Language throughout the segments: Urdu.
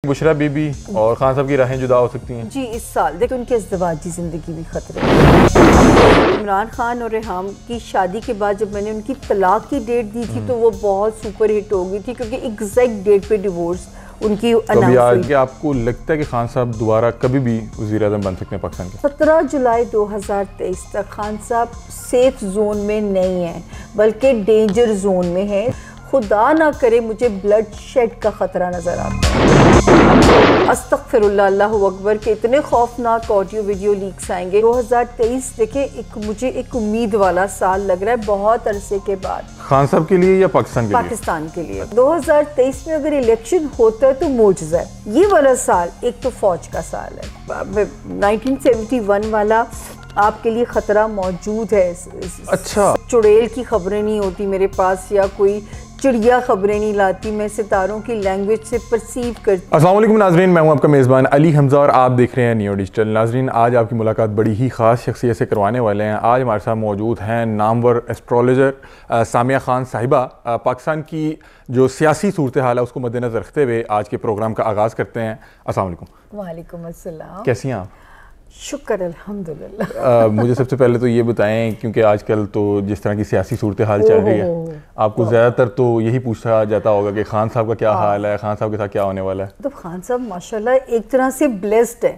بشرا بی بی اور خان صاحب کی راہیں جدا ہو سکتی ہیں جی اس سال دیکھ ان کے ازدواجی زندگی بھی خطرے میں. عمران خان اور ریحام کی شادی کے بعد جب میں نے ان کی طلاق کی ڈیٹ دی تھی تو وہ بہت سپر ہٹ ہو گئی تھی کیونکہ ایگزیکٹ ڈیٹ پہ ڈیورس ان کی اناؤنس ہوئی. کہ آپ کو لگتا ہے کہ خان صاحب دوبارہ کبھی بھی وزیر اعظم بن سکتے ہیں پاکستان کے؟ 17 جولائی 2023 تک خان صاحب سیف زون میں نہیں ہیں بلکہ ڈینجر زون میں ہیں. خدا نہ کرے مجھے بلڈ شیڈ کا خطرہ نظر آتا ہے. استغفر اللہ اللہ اکبر کہ اتنے خوفناک آڈیو ویڈیو لیکس آئیں گے. 2023 دیکھیں مجھے ایک امید والا سال لگ رہا ہے بہت عرصے کے بعد. خان صاحب کے لیے یا پاکستان کے لیے؟ پاکستان کے لیے. 2023 میں اگر الیکشن ہوتا ہے تو معجزہ ہے. یہ والا سال ایک تو فوج کا سال ہے. 1971 والا آپ کے لیے خطرہ موجود ہے. اچھا چڑیل کی خبریں نہیں ہوتی میرے پاس یا کوئی چڑیا خبریں نہیں لاتی, میں ستاروں کی لینگویج سے پرسیو کرتی. السلام علیکم ناظرین, میں ہوں آپ کا میزبان علی حمزہ اور آپ دیکھ رہے ہیں نیو ڈیجیٹل. ناظرین آج آپ کی ملاقات بڑی ہی خاص شخصیت سے کروانے والے ہیں. آج ہمارے ساتھ موجود ہیں نامور ایسٹرولوجر سامیہ خان صاحبہ. پاکستان کی جو سیاسی صورتحال ہے اس کو مد نظر رکھتے ہوئے آج کے پروگرام کا آغاز کرتے ہیں. السلام علیکم. وعلیکم السلام. کیسی ہیں آپ؟ شکر الحمدللہ. مجھے سب سے پہلے تو یہ بتائیں, کیونکہ آج کل تو جس طرح کی سیاسی صورتحال چل رہی ہے آپ کو زیادہ تر تو یہی پوچھا جاتا ہوگا کہ خان صاحب کا کیا حال ہے, خان صاحب کے ساتھ کیا ہونے والا ہے. تو خان صاحب ماشاءاللہ ایک طرح سے بلیسڈ ہے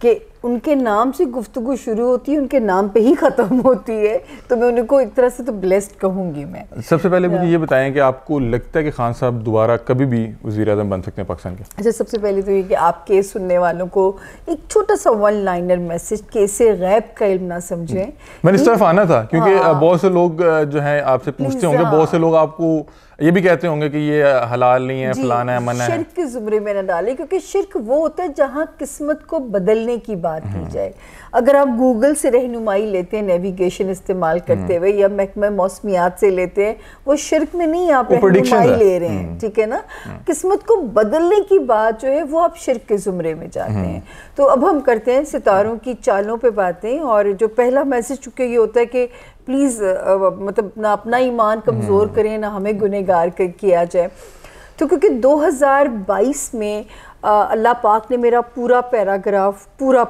کہ ان کے نام سے گفتگو شروع ہوتی ہے, ان کے نام پہ ہی ختم ہوتی ہے, تو میں ان کو ایک طرح سے تو بلیسڈ کہوں گی. میں سب سے پہلے مجھے یہ بتائیں کہ آپ کو لگتا ہے کہ خان صاحب دوبارہ کبھی بھی وزیر اعظم بن سکتے ہیں پاکستان کے؟ اچھا, سب سے پہلے تو یہ کہ آپ کے سننے والوں کو ایک چھوٹا سا ون لائنر میسج کہ اسے غیب کا علم نہ سمجھیں. میں نے اس طرف آنا تھا کیونکہ بہت سے لوگ جو ہیں آپ سے پوچھتے ہوں گے, بہت سے لوگ آپ کو یہ بھی کہتے ہوں گے کہ یہ حلال نہیں ہے, فلانا ہے, منع ہے. شرک کے زمرے میں نہ ڈالیں کیونکہ شرک وہ ہوتا ہے جہاں قسمت کو بدلنے کی بات کی جائے. اگر آپ گوگل سے رہنمائی لیتے ہیں نیویگیشن استعمال کرتے ہوئے یا محکمہ موسمیات سے لیتے ہیں, وہ شرک میں نہیں آپ رہنمائی لے رہے ہیں, ٹھیک ہے نا. قسمت کو بدلنے کی بات جو ہے وہ آپ شرک کے زمرے میں جاتے ہیں. تو اب ہم کرتے ہیں ستاروں کی چالوں پہ باتیں, اور جو پہلا میسج چکے یہ ہوتا ہے کہ پلیز مطلب نہ اپنا ایمان کمزور کریں نہ ہمیں گنہگار کیا جائے. تو کیونکہ 2022 میں اللہ پاک نے میرا پورا پیراگراف پورا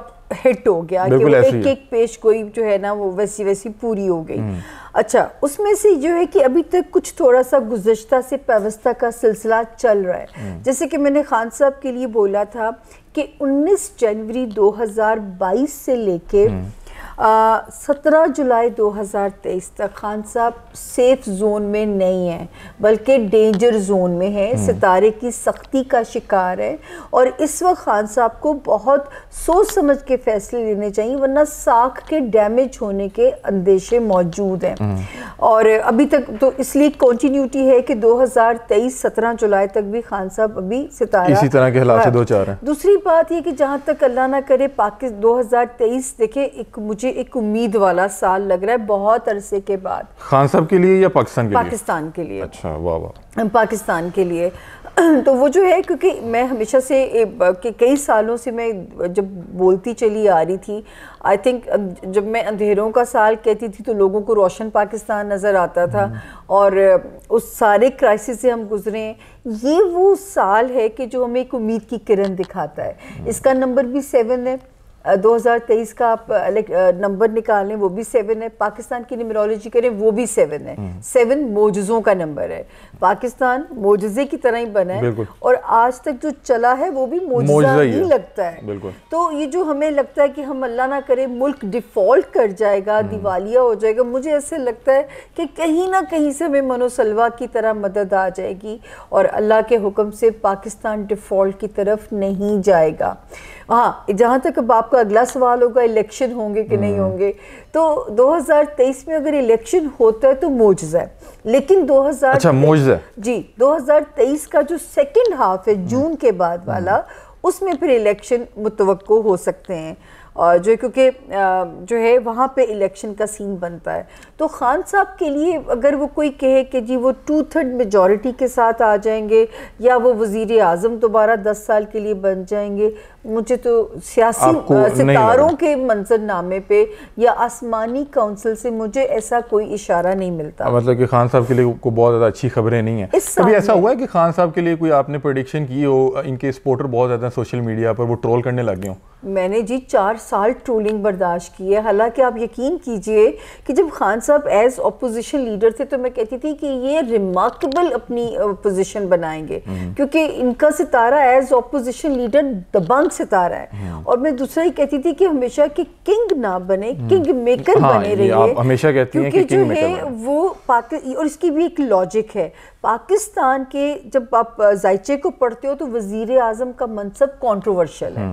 ہٹ ہو گیا کہ وہ ایک ایک پیش گوئی جو ہے نا وہ ویسی پوری ہو گئی. اچھا, اس میں سے جو ہے کہ ابھی تک کچھ تھوڑا سا گزشتہ سے پیوستہ کا سلسلہ چل رہا ہے. جیسے کہ میں نے خان صاحب کے لیے بولا تھا کہ 19 جنوری 2022 سے لے کے 17 جولائی 2023 تک خان صاحب سیف زون میں نہیں ہیں بلکہ ڈینجر زون میں ہیں. ستارے کی سختی کا شکار ہے اور اس وقت خان صاحب کو بہت سوچ سمجھ کے فیصلے لینے چاہیے ورنہ ساکھ کے ڈیمیج ہونے کے اندیشے موجود ہیں. اور ابھی تک تو اس لیے کنٹینیوٹی ہے کہ 2023 17 جولائی تک بھی خان صاحب ابھی ستارہ اسی طرح کے حالات سے دو چار ہیں. دوسری بات یہ کہ جہاں تک اللہ نہ کرے 2023 دیکھیں مجھے ایک امید والا سال لگ رہا ہے بہت عرصے کے بعد. خان صاحب کے لیے یا پاکستان کے لیے؟ پاکستان کے لیے. اچھا, واہ واہ. پاکستان کے لیے تو وہ جو ہے کیونکہ میں ہمیشہ سے کئی سالوں سے میں جب بولتی چلی آ رہی تھی, آئی تھنک جب میں اندھیروں کا سال کہتی تھی تو لوگوں کو روشن پاکستان نظر آتا تھا اور اس سارے کرائسس سے ہم گزرے ہیں. یہ وہ سال ہے کہ جو ہمیں ایک امید کی کرن دکھاتا ہے. اس کا نمبر بھی 7 ہے. 2023 کا آپ نمبر نکالیں وہ بھی 7 ہے. پاکستان کی نیمرولوجی کریں وہ بھی 7 ہے. 7 معجزوں کا نمبر ہے. پاکستان معجزے کی طرح ہی بنا ہے اور آج تک جو چلا ہے وہ بھی معجزہ ہی لگتا ہے. تو یہ جو ہمیں لگتا ہے کہ ہم اللہ نہ کرے ملک ڈیفالٹ کر جائے گا, دیوالیہ ہو جائے گا, مجھے ایسے لگتا ہے کہ کہیں نہ کہیں سے ہمیں منو سلوا کی طرح مدد آ جائے گی اور اللہ کے حکم سے پاکستان ڈیفالٹ کی طرف نہیں جائے گا. ہاں, جہاں تک اب آپ کا اگلا سوال ہوگا الیکشن ہوں گے کہ نہیں ہوں گے, تو 2023 میں اگر الیکشن ہوتا ہے تو معجزہ ہے. لیکن 2023 کا جو سیکنڈ ہاف ہے جون کے بعد والا, اس میں پھر الیکشن متوقع ہو سکتے ہیں. اور جو ہے کیونکہ جو ہے وہاں پہ الیکشن کا سین بنتا ہے. تو خان صاحب کے لیے اگر وہ کوئی کہے کہ جی وہ 2/3 میجورٹی کے ساتھ آ جائیں گے یا وہ وزیر اعظم دوبارہ 10 سال کے لیے بن جائیں گے, مجھے تو سیاسی ستاروں کے منظر نامے پہ یا آسمانی کونسل سے مجھے ایسا کوئی اشارہ نہیں ملتا. مطلب کہ خان صاحب کے لیے کوئی بہت زیادہ اچھی خبریں نہیں ہیں. کبھی ایسا ہوا ہے کہ خان صاحب کے لیے کوئی آپ نے پریڈکشن کی ہو, ان کے سپورٹر بہت زیادہ سوشل میڈیا پر وہ ٹرول کرنے لگے ہوں؟ میں نے جی 4 سال ٹرولنگ برداشت کی ہے. حالانکہ آپ یقین کیجئے کہ جب خان صاحب ایز اپوزیشن لیڈر تھے تو میں کہتی تھی کہ یہ ریمارکیبل اپنی پوزیشن بنائیں گے, کیونکہ ان کا ستارہ ایز اپوزیشن لیڈر دبنگ ستارہ ہے. اور میں دوسرا ہی کہتی تھی کہ ہمیشہ کہ کنگ نہ بنے, کنگ میکر بنے رہیے, ہمیشہ کہتی ہیں کہ کنگ میکر بنے. وہ اور اس کی بھی ایک لاجک ہے. پاکستان کے جب آپ ذائچے کو پڑھتے ہو تو وزیر اعظم کا منصب کنٹروورشل ہے,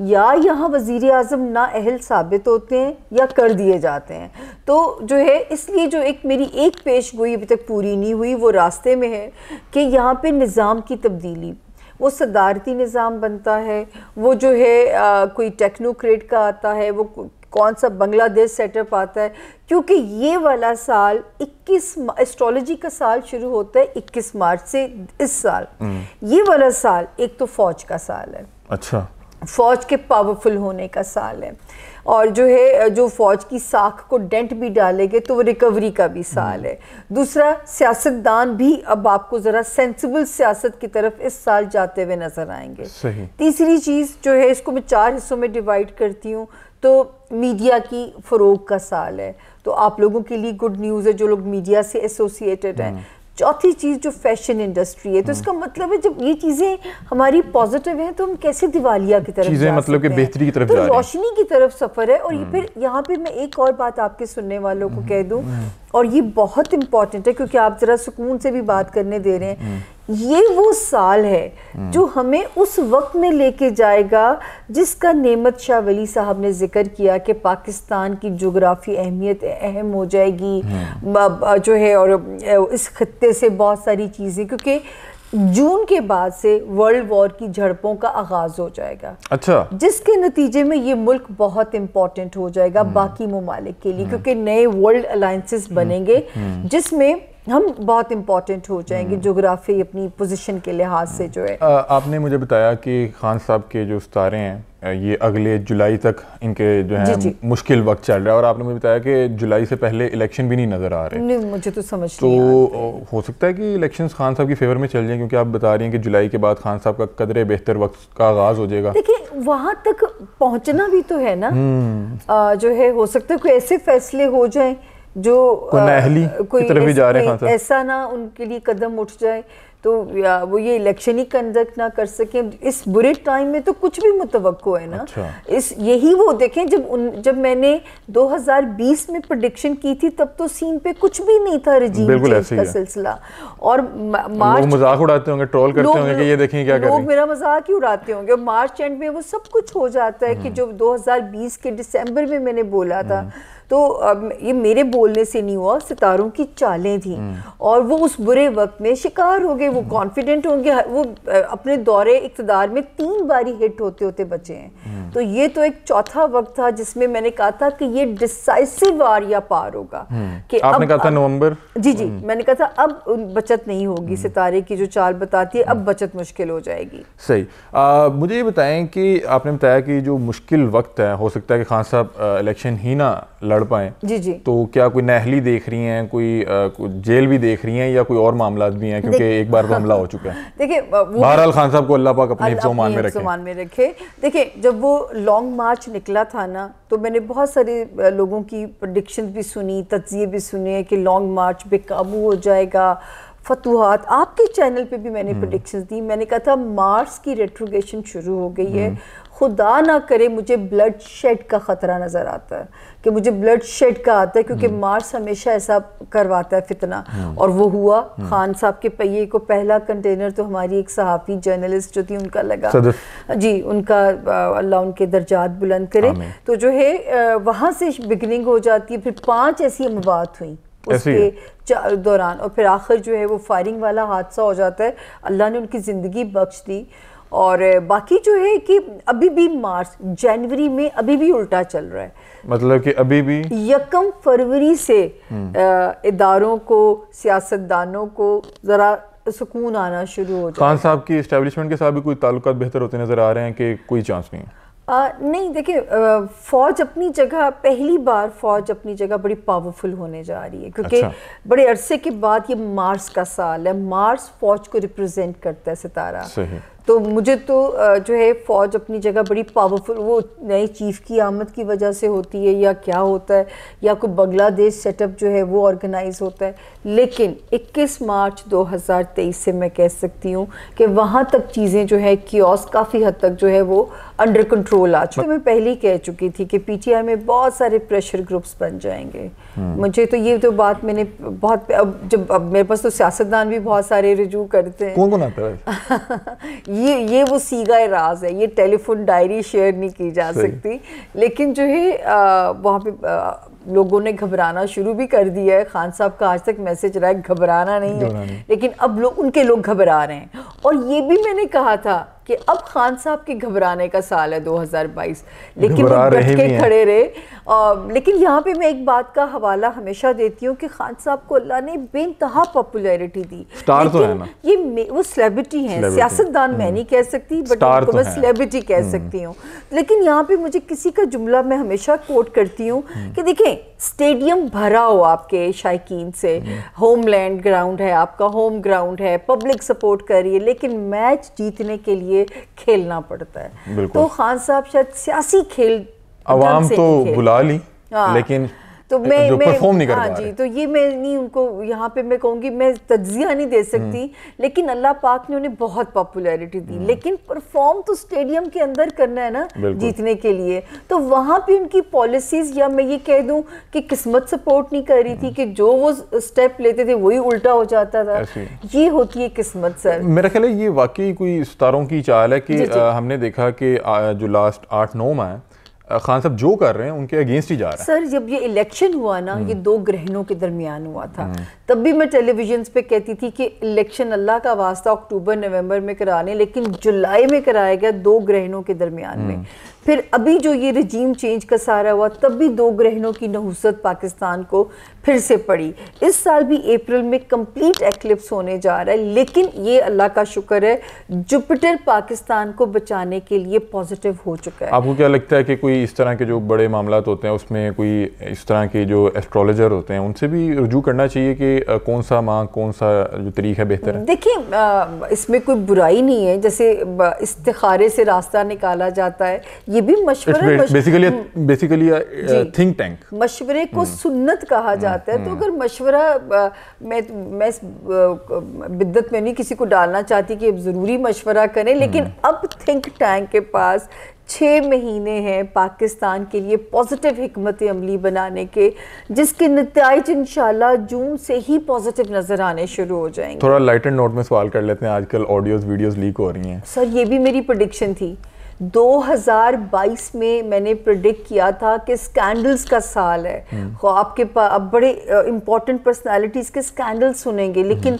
یا یہاں وزیر اعظم نااہل ثابت ہوتے ہیں یا کر دیے جاتے ہیں. تو جو ہے اس لیے جو میری ایک پیش گوئی ابھی تک پوری نہیں ہوئی وہ راستے میں ہے کہ یہاں پہ نظام کی تبدیلی, وہ صدارتی نظام بنتا ہے, وہ جو ہے کوئی ٹیکنوکریٹ کا آتا ہے, وہ کون سا بنگلہ دیش سیٹ اپ آتا ہے, کیونکہ یہ والا سال 21 ایسٹرولوجی کا سال شروع ہوتا ہے 21 مارچ سے. اس سال یہ والا سال ایک تو فوج کا سال ہے, اچھا فوج کے پاورفل ہونے کا سال ہے, اور جو ہے جو فوج کی ساکھ کو ڈینٹ بھی ڈالے گے تو وہ ریکوری کا بھی سال ہے. دوسرا, سیاستدان بھی اب آپ کو ذرا سینسیبل سیاست کی طرف اس سال جاتے ہوئے نظر آئیں گے. تیسری چیز جو ہے, اس کو میں 4 حصوں میں ڈیوائیڈ کرتی ہوں, تو میڈیا کی فروغ کا سال ہے, تو آپ لوگوں کے لیے گڈ نیوز ہے جو لوگ میڈیا سے ایسوسیٹڈ ہیں. چوتھی چیز جو فیشن انڈسٹری ہے, تو اس کا مطلب ہے جب یہ چیزیں ہماری پازیٹیو ہیں تو ہم کیسے دیوالیہ کی طرف چیزیں مطلب کہ بہتری کی طرف جا رہی ہیں, تو روشنی کی طرف سفر ہے. اور یہ پھر یہاں پہ میں ایک اور بات آپ کے سننے والوں کو کہہ دوں, اور یہ بہت امپورٹنٹ ہے کیونکہ آپ ذرا سکون سے بھی بات کرنے دے رہے ہیں. یہ وہ سال ہے جو ہمیں اس وقت میں لے کے جائے گا جس کا نعمت شاہ ولی صاحب نے ذکر کیا کہ پاکستان کی جغرافی اہمیت اہم ہو جائے گی جو ہے, اور اس خطے سے بہت ساری چیزیں, کیونکہ جون کے بعد سے ورلڈ وار کی جھڑپوں کا آغاز ہو جائے گا. اچھا, جس کے نتیجے میں یہ ملک بہت امپورٹنٹ ہو جائے گا باقی ممالک کے لیے, کیونکہ نئے ورلڈ الائنسز بنیں گے جس میں ہم بہت امپورٹنٹ ہو جائیں گے جغرافی اپنی پوزیشن کے لحاظ سے. جو ہے آپ نے مجھے بتایا کہ خان صاحب کے جو ستارے ہیں یہ اگلے جولائی تک ان کے جو ہے مشکل وقت چل رہا ہے, اور آپ نے مجھے بتایا کہ جولائی سے پہلے الیکشن بھی نہیں نظر آ رہے. نہیں, مجھے تو سمجھ تو ہو سکتا ہے کہ الیکشنز خان صاحب کی فیور میں چل جائیں, کیونکہ آپ بتا رہی ہیں کہ جولائی کے بعد خان صاحب کا قدرے بہتر وقت کا آغاز ہو جائے گا. دیکھیں وہاں تک پہنچنا بھی تو ہے نا, جو ہے ہو سکتا ہے کوئی ایسے فیصلے ہو جائیں جو کوئی ایسا نہ ان کے لیے قدم اٹھ جائے تو وہ یہ الیکشن ہی کنڈکٹ نہ کر سکیں. اس برے ٹائم میں تو کچھ بھی متوقع ہے نا. یہی وہ دیکھیں جب میں نے 2020 میں پریڈکشن کی تھی تب تو سین پہ کچھ بھی نہیں تھا رجیم چینج کا سلسلہ, اور لوگ مذاق اڑاتے ہوں گے, ٹرول کرتے ہوں گے کہ یہ دیکھیں کیا کر رہے ہیں, لوگ میرا مذاق ہی اڑاتے ہوں گے, اور مارچ اینڈ میں وہ سب کچھ ہو جاتا ہے کہ جو 2020 کے دسمبر میں نے بولا تھا تو یہ میرے بولنے سے نہیں ہوا, ستاروں کی چالیں تھیں, اور وہ اس برے وقت میں شکار ہو گئے. وہ کانفیڈنٹ ہوں گے, وہ اپنے دورے اقتدار میں 3 باری ہٹ ہوتے ہوتے بچے ہیں. تو یہ تو ایک چوتھا وقت تھا جس میں نے کہا تھا کہ یہ ڈیسائسو وار یا پار ہوگا. آپ نے کہا تھا نومبر, جی میں نے کہا تھا اب بچت نہیں ہوگی, ستارے کی جو چال بتاتی ہے اب بچت مشکل ہو جائے گی. صحیح. مجھے یہ بتائیں کہ آپ نے بتایا کہ جو مشکل وقت ہے, ہو سکتا ہے کہ خان صاحب الیکشن ہی نہ لڑ پائیں, تو کیا کوئی نااہلی دیکھ رہی ہیں, کوئی جیل بھی دیکھ رہی ہیں, یا کوئی اور معاملات بھی ہیں, کیونکہ ایک بار تو حملہ ہو چکا ہے. دیکھیں بہرحال خان صاحب کو اللہ پاک اپنے حفظ و امان میں رکھے. دیکھیں جب وہ لانگ مارچ نکلا تھا نا تو میں نے بہت سارے لوگوں کی پریڈکشن بھی سنی, تجزیے بھی سنے کہ لانگ مارچ بے قابو ہو جائے گا, فتوحات. آپ کے چینل پہ بھی میں نے پریڈکشنز دی, میں نے کہا تھا مارس کی ریٹروگیشن شروع ہو گئی ہے, خدا نہ کرے مجھے بلڈ شیڈ کا خطرہ نظر آتا ہے کہ مجھے بلڈ شیڈ کا آتا ہے, کیونکہ مارس ہمیشہ ایسا کرواتا ہے فتنہ, اور وہ ہوا. خان صاحب کے پہیے کو پہلا کنٹینر تو ہماری ایک صحافی جرنلسٹ جو تھی ان کا لگا, جی ان کا اللہ ان کے درجات بلند کرے. تو جو ہے وہاں سے بگننگ ہو جاتی ہے, پھر 5 ایسی اموات ہوئیں اس کے دوران, اور پھر آخر جو ہے وہ فائرنگ والا حادثہ ہو جاتا ہے. اللہ نے ان کی زندگی بخش دی, اور باقی جو ہے کہ ابھی بھی مارچ جنوری میں ابھی بھی الٹا چل رہا ہے, مطلب کہ ابھی بھی 1 فروری سے اداروں کو, سیاستدانوں کو ذرا سکون آنا شروع ہو جائے. خان صاحب کی اسٹیبلشمنٹ کے ساتھ بھی کوئی تعلقات بہتر ہوتے نظر آ رہے ہیں کہ کوئی چانس نہیں ہے؟ نہیں دیکھیں, فوج اپنی جگہ, پہلی بار فوج اپنی جگہ بڑی پاورفل ہونے جا رہی ہے, کیونکہ بڑے عرصے کے بعد یہ مارس کا سال ہے, مارس فوج کو ریپرزینٹ کرتا ہے ستارہ. تو مجھے تو جو ہے فوج اپنی جگہ بڑی پاورفل, وہ نئے چیف کی آمد کی وجہ سے ہوتی ہے یا کیا ہوتا ہے, یا کوئی بنگلہ دیش سیٹ اپ جو ہے وہ آرگنائز ہوتا ہے, لیکن 21 مارچ 2023 سے میں کہہ سکتی ہوں کہ وہاں تک چیزیں جو ہے کیوس کافی حد تک جو ہے وہ انڈر کنٹرول آ چکی. میں پہلے ہی کہہ چکی تھی کہ پی ٹی آئی میں بہت سارے پریشر گروپس بن جائیں گے. مجھے تو یہ تو بات میں نے بہت, اب میرے پاس تو سیاستدان بھی بہت سارے رجوع کرتے ہیں. کون کون آتا ہے؟ یہ وہ سیگا راز ہے, یہ ٹیلی فون ڈائری شیئر نہیں کی جا سکتی, لیکن جو ہے وہاں پہ لوگوں نے گھبرانا شروع بھی کر دیا ہے. خان صاحب کا آج تک میسج رہا ہے گھبرانا نہیں ہے, لیکن اب ان کے لوگ گھبرا رہے ہیں. اور یہ بھی میں نے کہا تھا کہ اب خان صاحب کے گھبرانے کا سال ہے 2022, لیکن وہ ڈٹ کے کھڑے رہے. لیکن یہاں پہ میں ایک بات کا حوالہ ہمیشہ دیتی ہوں کہ خان صاحب کو اللہ نے بے انتہا پاپولیرٹی دی. یہ وہ سیلیبریٹی ہیں, سیاستدان میں نہیں کہہ سکتی, بٹ ان کو میں سیلیبریٹی کہہ سکتی ہوں. لیکن یہاں پہ مجھے کسی کا جملہ میں ہمیشہ کوٹ کرتی ہوں کہ دیکھیں اسٹیڈیم بھرا ہو آپ کے شائقین سے, ہوم لینڈ گراؤنڈ ہے آپ کا, ہوم گراؤنڈ ہے, پبلک سپورٹ کر رہی ہے, لیکن میچ جیتنے کے لیے کھیلنا پڑتا ہے. تو خان صاحب شاید سیاسی کھیل عوام تو بلا لی, لیکن تو میں پرفارم نہیں کر پا رہے. تو یہ میں نہیں ان کو یہاں پہ میں کہوں گی, میں تجزیہ نہیں دے سکتی, لیکن اللہ پاک نے انہیں بہت پاپولیرٹی دی, لیکن پرفارم تو اسٹیڈیم کے اندر کرنا ہے نا جیتنے کے لیے. تو وہاں پہ ان کی پالیسیز, یا میں یہ کہہ دوں کہ قسمت سپورٹ نہیں کر رہی تھی, کہ جو وہ اسٹیپ لیتے تھے وہی الٹا ہو جاتا تھا. یہ ہوتی ہے قسمت. سر میرا خیال ہے یہ واقعی کوئی ستاروں کی چال ہے کہ ہم نے دیکھا کہ جو لاسٹ 8-9 ماہ ہے خان صاحب جو کر رہے ہیں ان کے اگینسٹ ہی جا رہے ہیں. سر جب یہ الیکشن ہوا نا, یہ 2 گرہنوں کے درمیان ہوا تھا, تب بھی میں ٹیلی ویژنز پہ کہتی تھی کہ الیکشن اللہ کا واسطہ اکتوبر نومبر میں کرانے, لیکن جولائی میں کرایا گیا 2 گرہنوں کے درمیان میں. پھر ابھی جو یہ رجیم چینج کا سارا ہوا, تب بھی 2 گرہنوں کی نحوست پاکستان کو پھر سے پڑی. اس سال بھی اپریل میں کمپلیٹ ایکلپس ہونے جا رہا ہے, لیکن یہ اللہ کا شکر ہے جوپیٹر پاکستان کو بچانے کے لیے پازیٹیو ہو چکا ہے. آپ کو کیا لگتا ہے کہ کوئی اس طرح کے جو بڑے معاملات ہوتے ہیں اس میں کوئی اس طرح کے جو ایسٹرولوجر ہوتے ہیں ان سے بھی رجوع کرنا چاہیے کہ کون سا ماہ کون سا جو طریق ہے بہتر ہے؟ دیکھیں اس میں کوئی برائی نہیں ہے, جیسے استخارے سے راستہ نکالا جاتا ہے, یہ بھی مشورہ, بیسیکلی تھنک ٹینک, مشورے کو سنت کہا جاتا ہے. تو اگر مشورہ, میں بدت میں نہیں کسی کو ڈالنا چاہتی کہ ضروری مشورہ کریں, لیکن اب تھنک ٹینک کے پاس 6 مہینے ہیں پاکستان کے لیے پازیٹیو حکمت عملی بنانے کے, جس کے نتائج انشاءاللہ جون سے ہی پازیٹیو نظر آنے شروع ہو جائیں گے. تھوڑا لائٹ اینڈ نوٹ میں سوال کر لیتے ہیں, آج کل آڈیوز ویڈیوز لیک ہو رہی ہیں. سر یہ بھی میری پریڈکشن تھی. 2022 میں نے پریڈکٹ کیا تھا کہ سکینڈلز کا سال ہے. آپ کے پاس اب بڑے امپورٹنٹ پرسنالٹیز کے سکینڈل سنیں گے, لیکن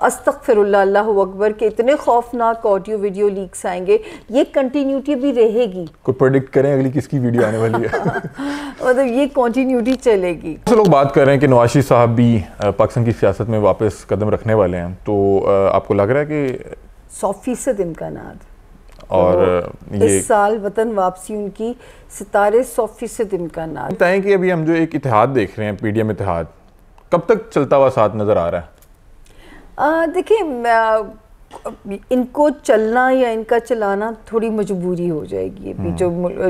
استغفر اللہ, اللہ اکبر, کہ اتنے خوفناک آڈیو ویڈیو لیکس آئیں گے. یہ کنٹینیوٹی بھی رہے گی. کوئی پریڈکٹ کریں اگلی کس کی ویڈیو آنے والی ہے؟ مطلب یہ کنٹینیوٹی چلے گی. لوگ بات کر رہے ہیں کہ نواز شریف صاحب بھی پاکستان کی سیاست میں واپس قدم رکھنے والے ہیں, تو آپ کو لگ رہا ہے کہ 100% امکانات, اور اس سال وطن واپسی ان کی 100% امکانات بتائیں کہ ابھی ہم جو ایک اتحاد دیکھ رہے ہیں, پی ڈی ایم اتحاد, کب تک چلتا ہوا ساتھ نظر آ رہا ہے؟ دیکھیں ان کو چلنا یا ان کا چلانا تھوڑی مجبوری ہو جائے گی. ابھی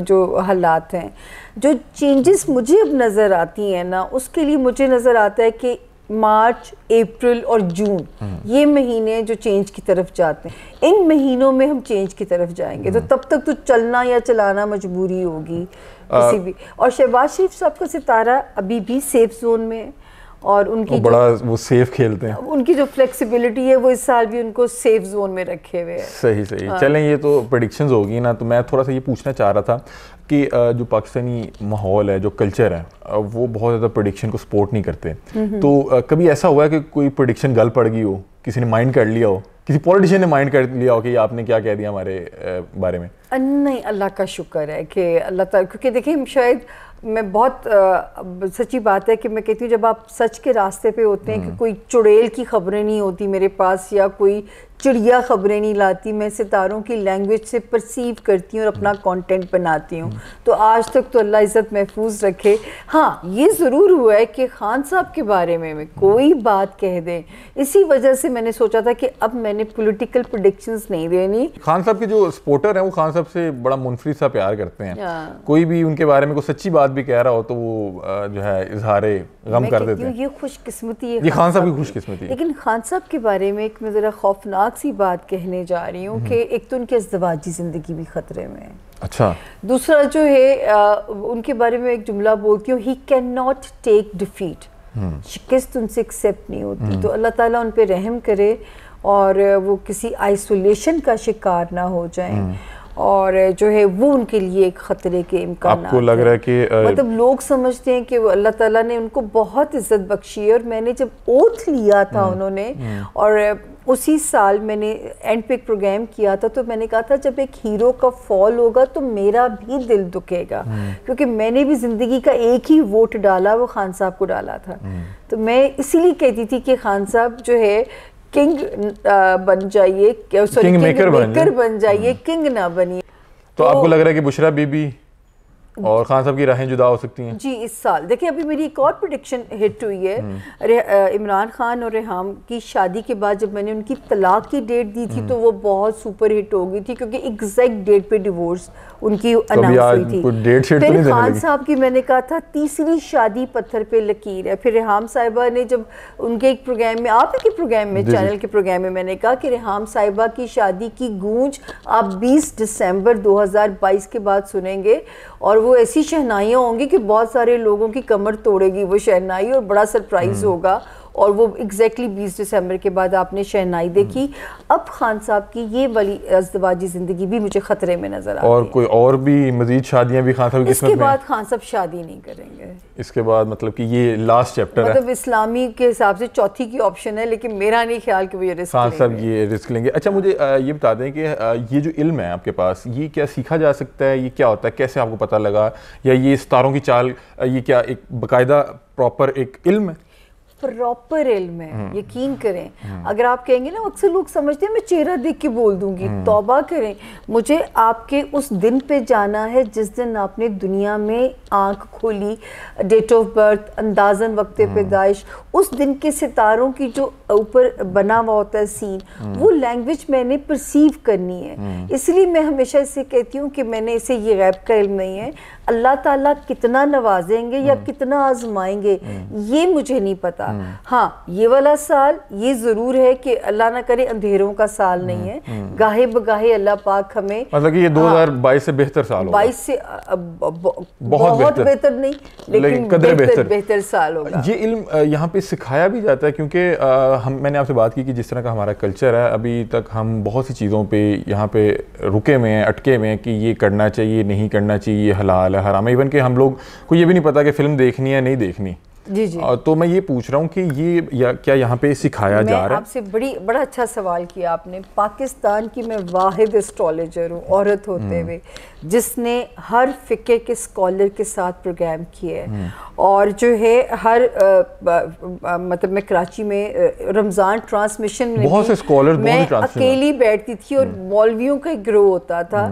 جو حالات ہیں, جو چینجز مجھے اب نظر آتی ہیں نا, اس کے لیے مجھے نظر آتا ہے کہ مارچ, اپریل اور جون, یہ مہینے جو چینج کی طرف جاتے ہیں, ان مہینوں میں ہم چینج کی طرف جائیں گے. تو تب تک تو چلنا یا چلانا مجبوری ہوگی کسی بھی. اور شہباز شریف صاحب کا ستارہ ابھی بھی سیف زون میں ہے, اور ان کی بڑا وہ سیف کھیلتے ہیں, ان کی جو فلیکسیبلٹی ہے وہ اس سال بھی ان کو سیف زون میں رکھے ہوئے ہیں. صحیح. چلیں یہ تو پریڈکشنز ہوگی نا, تو میں تھوڑا سا یہ پوچھنا چاہ رہا تھا کہ جو پاکستانی ماحول ہے, جو کلچر ہے, وہ بہت زیادہ پریڈکشن کو سپورٹ نہیں کرتے. تو کبھی ایسا ہوا ہے کہ کوئی پریڈکشن گل پڑ گئی ہو, کسی نے مائنڈ کر لیا ہو کسی پولیٹیشین نے مائنڈ کر لیا ہو کہ آپ نے کیا کہہ دیا ہمارے بارے میں؟ نہیں، اللہ کا شکر ہے کہ اللہ تعالیٰ، کیونکہ دیکھیں شاید میں بہت سچی بات ہے کہ میں کہتی ہوں جب آپ سچ کے راستے پہ ہوتے ہیں کہ کوئی چڑیل کی خبریں نہیں ہوتی میرے پاس یا کوئی چڑیا خبریں نہیں لاتی، میں ستاروں کی لینگویج سے پرسیو کرتی ہوں اور اپنا کانٹینٹ بناتی ہوں، تو آج تک تو اللہ عزت محفوظ رکھے۔ ہاں یہ ضرور ہوا ہے کہ خان صاحب کے بارے میں کوئی بات کہہ دیں، اسی وجہ سے میں نے سوچا تھا کہ اب میں نے پولیٹیکل پریڈکشنز نہیں دینی۔ خان صاحب کے جو سپورٹر ہیں وہ خان صاحب سے بڑا منفرد سا پیار کرتے ہیں، کوئی بھی ان کے بارے میں کوئی سچی بات بھی کہہ رہا ہو تو وہ جو ہے اظہار غم کر دیتے ہیں۔ یہ خوش قسمتی ہے، یہ خان صاحب کی خوش قسمتی ہے۔ لیکن خان صاحب کے بارے میں ایک میں ذرا خوفناک سی بات کہنے جا رہی ہوں کہ ایک تو ان کی ازدواجی زندگی بھی خطرے میں ہے، اچھا، دوسرا جو ہے ان کے بارے میں ایک جملہ بولتی ہوں، he can not take defeat, شکست ان سے ایکسیپٹ نہیں ہوتی، تو اللہ تعالیٰ ان پہ رحم کرے اور وہ کسی آئسولیشن کا شکار نہ ہو جائیں، اور جو ہے وہ ان کے لیے ایک خطرے کے امکانات۔ آپ کو لگ رہا ہے کہ مطلب لوگ سمجھتے ہیں کہ اللہ تعالیٰ نے ان کو بہت عزت بخشی ہے، اور میں نے جب اوتھ لیا تھا انہوں نے، اور اسی سال میں نے اینڈ پہ ایک پروگرام کیا تھا، تو میں نے کہا تھا جب ایک ہیرو کا فال ہوگا تو میرا بھی دل دکھے گا، کیونکہ میں نے بھی زندگی کا ایک ہی ووٹ ڈالا، وہ خان صاحب کو ڈالا تھا، تو میں اسی لیے کہتی تھی کہ خان صاحب جو ہے کنگ بن جائیے، کنگ میکر بن جائیے، کنگ نہ بنیے۔ تو آپ کو لگ رہا ہے کہ بشرا بی بی اور خان صاحب کی راہیں جدا ہو سکتی ہیں؟ جی اس سال دیکھیں ابھی میری ایک اور پریڈکشن ہٹ ہوئی ہے، عمران خان اور ریحام کی شادی کے بعد جب میں نے ان کی طلاق کی ڈیٹ دی تھی تو وہ بہت سپر ہٹ ہو گئی تھی، کیونکہ ایگزیکٹ ڈیٹ پہ ڈیورس ان کی اناؤنس ہوئی تھی۔ پھر خان صاحب کی میں نے کہا تھا تیسری شادی پتھر پہ لکیر ہے۔ پھر ریحام صاحبہ نے جب ان کے ایک پروگرام میں، آپ کے پروگرام میں، چینل کے پروگرام میں، میں نے کہا کہ ریحام صاحبہ کی شادی کی گونج آپ 20 دسمبر 2022 کے بعد سنیں گے، اور وہ ایسی شہنائیاں ہوں گی کہ بہت سارے لوگوں کی کمر توڑے گی وہ شہنائی، اور بڑا سرپرائز ہوگا، اور وہ ایگزیکٹلی 20 دسمبر کے بعد آپ نے شہنائی دیکھی۔ اب خان صاحب کی یہ والی ازدواجی زندگی بھی مجھے خطرے میں نظر آتی ہے۔ اور کوئی اور بھی مزید شادیاں بھی خان صاحب کی قسمت میں؟ اس کے بعد خان صاحب شادی نہیں کریں گے، اس کے بعد مطلب کہ یہ لاسٹ چیپٹر ہے، مطلب اسلامی کے حساب سے چوتھی کی آپشن ہے، لیکن میرا نہیں خیال کہ وہ یہ رسک خان صاحب یہ رسک لیں گے۔ اچھا مجھے یہ بتا دیں کہ یہ جو علم ہے آپ کے پاس، یہ کیا سیکھا جا سکتا ہے؟ یہ کیا ہوتا ہے؟ کیسے آپ کو پتہ لگا؟ یا یہ ستاروں کی چال، یہ کیا ایک باقاعدہ پراپر ایک علم ہے؟ پراپر علم ہے، یقین کریں۔ اگر آپ کہیں گے نا، اکثر لوگ سمجھتے ہیں میں چہرہ دیکھ کے بول دوں گی، توبہ کریں، مجھے آپ کے اس دن پہ جانا ہے جس دن آپ نے دنیا میں آنکھ کھولی، ڈیٹ آف برتھ، اندازاً وقت پیدائش، اس دن کے ستاروں کی جو اوپر بنا ہوا ہوتا ہے سین، وہ لینگویج میں نے پرسیو کرنی ہے۔ اس لیے میں ہمیشہ اسے کہتی ہوں کہ میں نے اسے یہ غیب کا علم نہیں ہے، اللہ تعالیٰ کتنا نوازیں گے یا کتنا آزمائیں گے یہ مجھے نہیں پتا۔ ہاں یہ والا سال یہ ضرور ہے کہ اللہ نہ کرے اندھیروں کا سال نہیں ہے، گاہے بگاہے اللہ پاک ہمیں، مطلب کہ یہ 2022 سے بہتر سال ہوگا، 22 سے بہت بہتر نہیں لیکن بہتر سال ہوگا۔ یہ علم یہاں پہ سکھایا بھی جاتا ہے، کیونکہ میں نے آپ سے بات کی کہ جس طرح کا ہمارا کلچر ہے، ابھی تک ہم بہت سی چیزوں پہ یہاں پہ رکے ہوئے ہیں، اٹکے ہوئے ہیں کہ یہ کرنا چاہیے، نہیں کرنا چاہیے، یہ حلال ہے، حرام ہے، ایون کہ ہم لوگ کو یہ بھی نہیں پتا کہ فلم دیکھنی ہے نہیں دیکھنی۔ جی جی، تو میں یہ پوچھ رہا ہوں کہ یہ کیا یہاں پہ سکھایا جا رہا ہے؟ میں آپ سے بڑا اچھا سوال کیا آپ نے۔ پاکستان کی میں واحد اسٹرالوجر ہوں عورت ہوتے ہوئے جس نے ہر فقہ کے اسکالر کے ساتھ پروگرام کیے ہیں، اور جو ہے ہر مطلب میں کراچی میں رمضان ٹرانسمیشن میں بہت سے اسکالر میں اکیلی بیٹھتی تھی، اور مولویوں کا گروہ ہوتا تھا،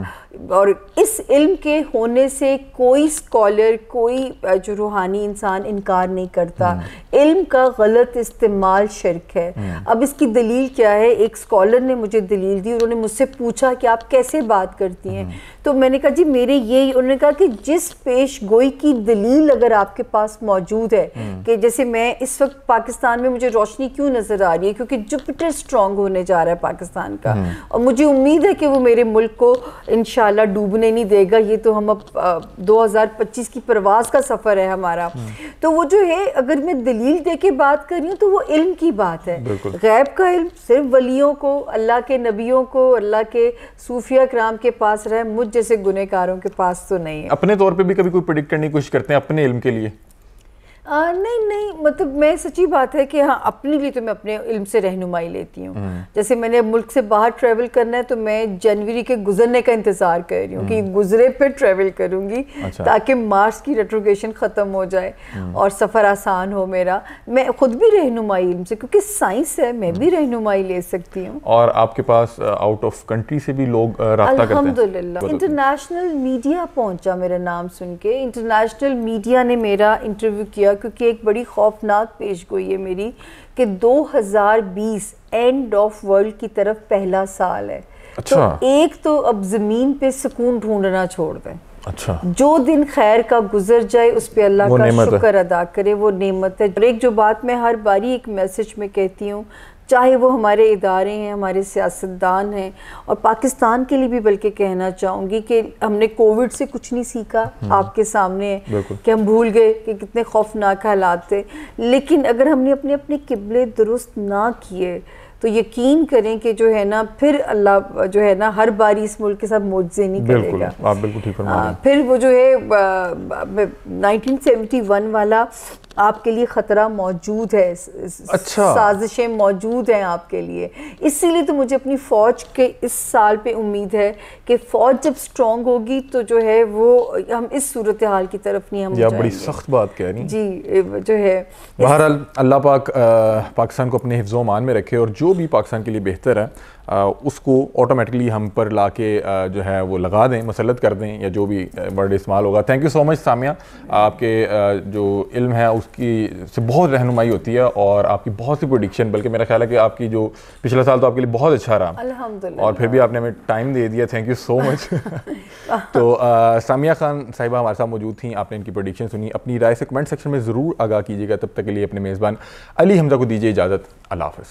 اور اس علم کے ہونے سے کوئی اسکالر، کوئی جو روحانی انسان انکار نہیں کرتا۔ علم کا غلط استعمال شرک ہے۔ اب اس کی دلیل کیا ہے؟ ایک اسکالر نے مجھے دلیل دی، انہوں نے مجھ سے پوچھا کہ آپ کیسے بات کرتی ہیں، تو میں نے کہا جی میرے یہی، انہوں نے کہا کہ جس پیش گوئی کی دلیل اگر آپ کے پاس موجود ہے، کہ جیسے میں اس وقت پاکستان میں مجھے روشنی کیوں نظر آ رہی ہے، کیونکہ جوپیٹر سٹرونگ ہونے جا رہا ہے پاکستان کا، اور مجھے امید ہے کہ وہ میرے ملک کو انشاءاللہ ڈوبنے نہیں دے گا۔ یہ تو ہم اب 2025 کی پرواز کا سفر ہے ہمارا، تو وہ جو ہے اگر میں دلیل دے کے بات کر رہی ہوں تو وہ علم کی بات ہے۔ غیب کا علم صرف ولیوں کو، اللہ کے نبیوں کو، اللہ کے صوفیہ کرام کے پاس رہے، مجھ جیسے گنہگاروں کے پاس تو نہیں ہے۔ اپنے طور پہ بھی کبھی کوئی پریڈکٹ کرنے کی کوشش کرتے ہیں اپنے علم کے لیے؟ نہیں مطلب میں سچی بات ہے کہ ہاں اپنے لیے تو میں اپنے علم سے رہنمائی لیتی ہوں. جیسے میں نے ملک سے باہر ٹریول کرنا ہے تو میں جنوری کے گزرنے کا انتظار کر رہی ہوں کہ گزرے پھر ٹریول کروں گی تاکہ مارس کی ریٹروگریشن ختم ہو جائے اور سفر آسان ہو میرا. میں خود بھی رہنمائی علم سے, کیونکہ سائنس ہے, میں بھی رہنمائی لے سکتی ہوں. اور آپ کے پاس آؤٹ آف کنٹری سے بھی لوگ رابطہ کرتے ہیں؟ الحمدللہ انٹرنیشنل میڈیا پہنچا میرا نام سن کے. انٹرنیشنل میڈیا نے میرا انٹرویو کیا کیونکہ ایک بڑی خوفناک پیش گوئی ہے میری کہ 2020 اینڈ آف ورلڈ کی طرف پہلا سال ہے. تو ایک تو اب زمین پہ سکون ڈھونڈنا چھوڑ دیں. اچھا, جو دن خیر کا گزر جائے اس پہ اللہ کا شکر ادا کرے, وہ نعمت ہے. اور ایک جو بات میں ہر باری ایک میسج میں کہتی ہوں, چاہے وہ ہمارے ادارے ہیں, ہمارے سیاستدان ہیں, اور پاکستان کے لیے بھی بلکہ کہنا چاہوں گی کہ ہم نے کووڈ سے کچھ نہیں سیکھا. آپ کے سامنے ہے کہ ہم بھول گئے کہ کتنے خوفناک حالات تھے, لیکن اگر ہم نے اپنے قبلے درست نہ کیے تو یقین کریں کہ جو ہے نا پھر اللہ جو ہے نا ہر باری اس ملک کے ساتھ معجزے نہیں کرے گا. آپ بالکل ٹھیک فرما رہے ہیں. پھر وہ جو ہے 1971 والا آپ کے لیے خطرہ موجود ہے, سازشیں موجود ہیں آپ کے لیے. اسی لیے تو مجھے اپنی فوج کے اس سال پہ امید ہے کہ فوج جب سٹرونگ ہوگی تو جو ہے وہ ہم اس صورتحال کی طرف نہیں ہم جائیں گے. بڑی سخت بات کہہ رہی ہیں. جی جو ہے بہرحال اللہ پاک پاکستان کو اپنے حفظ و امان میں رکھے, اور جو بھی پاکستان کے لیے بہتر ہے اس کو آٹومیٹکلی ہم پر لا کے جو ہے وہ لگا دیں, مسلط کر دیں, یا جو بھی ورڈ استعمال ہوگا. تھینک یو سو مچ سامیہ, آپ کے جو علم ہے اس کی سے بہت رہنمائی ہوتی ہے, اور آپ کی بہت سی پریڈکشن, بلکہ میرا خیال ہے کہ آپ کی جو پچھلا سال تو آپ کے لیے بہت اچھا رہا الحمدللہ, اور پھر بھی آپ نے ہمیں ٹائم دے دیا. تھینک یو سو مچ. تو سامیہ خان صاحبہ ہمارے ساتھ موجود تھیں, آپ نے ان کی پریڈکشن سنی. اپنی رائے سے کمنٹ سیکشن میں ضرور آگاہ کیجیے گا. تب تک کے لیے اپنے میزبان علی حمزہ کو دیجیے اجازت. اللہ حافظ.